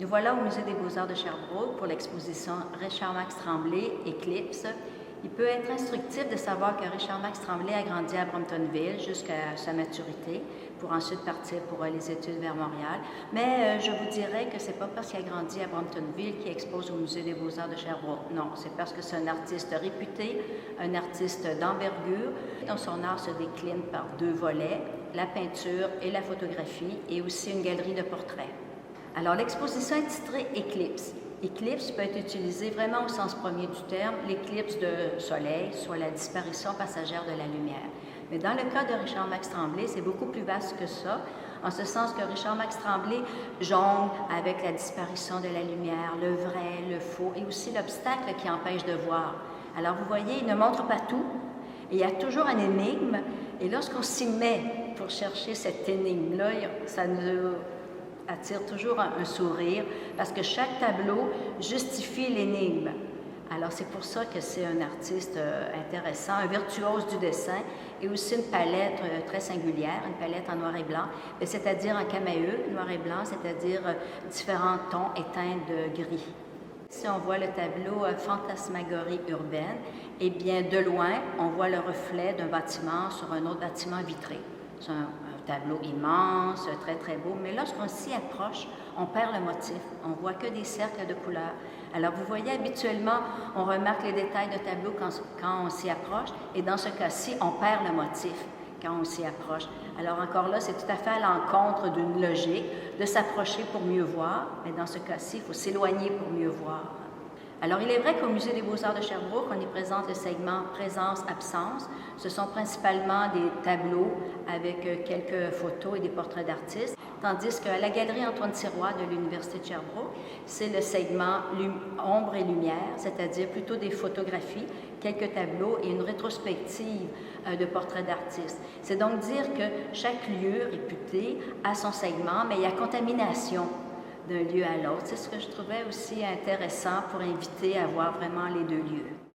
Nous voilà au Musée des Beaux-Arts de Sherbrooke pour l'exposition Richard-Max Tremblay, Éclipse. Il peut être instructif de savoir que Richard-Max Tremblay a grandi à Bromptonville jusqu'à sa maturité, pour ensuite partir pour les études vers Montréal. Mais je vous dirais que c'est pas parce qu'il a grandi à Bromptonville qu'il expose au Musée des Beaux-Arts de Sherbrooke. Non, c'est parce que c'est un artiste réputé, un artiste d'envergure, dont son art se décline par deux volets, la peinture et la photographie, et aussi une galerie de portraits. Alors, l'exposition est titrée Éclipse. Éclipse peut être utilisé vraiment au sens premier du terme, l'éclipse de soleil, soit la disparition passagère de la lumière. Mais dans le cas de Richard-Max Tremblay, c'est beaucoup plus vaste que ça, en ce sens que Richard-Max Tremblay jongle avec la disparition de la lumière, le vrai, le faux, et aussi l'obstacle qui empêche de voir. Alors, vous voyez, il ne montre pas tout, et il y a toujours une énigme, et lorsqu'on s'y met pour chercher cette énigme-là, ça nous attire toujours un sourire parce que chaque tableau justifie l'énigme. Alors c'est pour ça que c'est un artiste intéressant, un virtuose du dessin et aussi une palette très singulière, une palette en noir et blanc, c'est-à-dire en camaïeux, noir et blanc, c'est-à-dire différents tons éteints de gris. Si on voit le tableau Fantasmagorie urbaine, eh bien de loin, on voit le reflet d'un bâtiment sur un autre bâtiment vitré. C'est un tableau immense, très très beau, mais lorsqu'on s'y approche, on perd le motif. On voit que des cercles de couleurs. Alors vous voyez, habituellement, on remarque les détails de tableau quand on s'y approche, et dans ce cas-ci, on perd le motif quand on s'y approche. Alors encore là, c'est tout à fait à l'encontre d'une logique de s'approcher pour mieux voir, mais dans ce cas-ci, il faut s'éloigner pour mieux voir. Alors, il est vrai qu'au Musée des Beaux-Arts de Sherbrooke, on y présente le segment présence-absence. Ce sont principalement des tableaux avec quelques photos et des portraits d'artistes, tandis qu'à la Galerie Antoine Sirois de l'Université de Sherbrooke, c'est le segment ombre et lumière, c'est-à-dire plutôt des photographies, quelques tableaux et une rétrospective de portraits d'artistes. C'est donc dire que chaque lieu réputé a son segment, mais il y a contamination d'un lieu à l'autre. C'est ce que je trouvais aussi intéressant pour inviter à voir vraiment les deux lieux.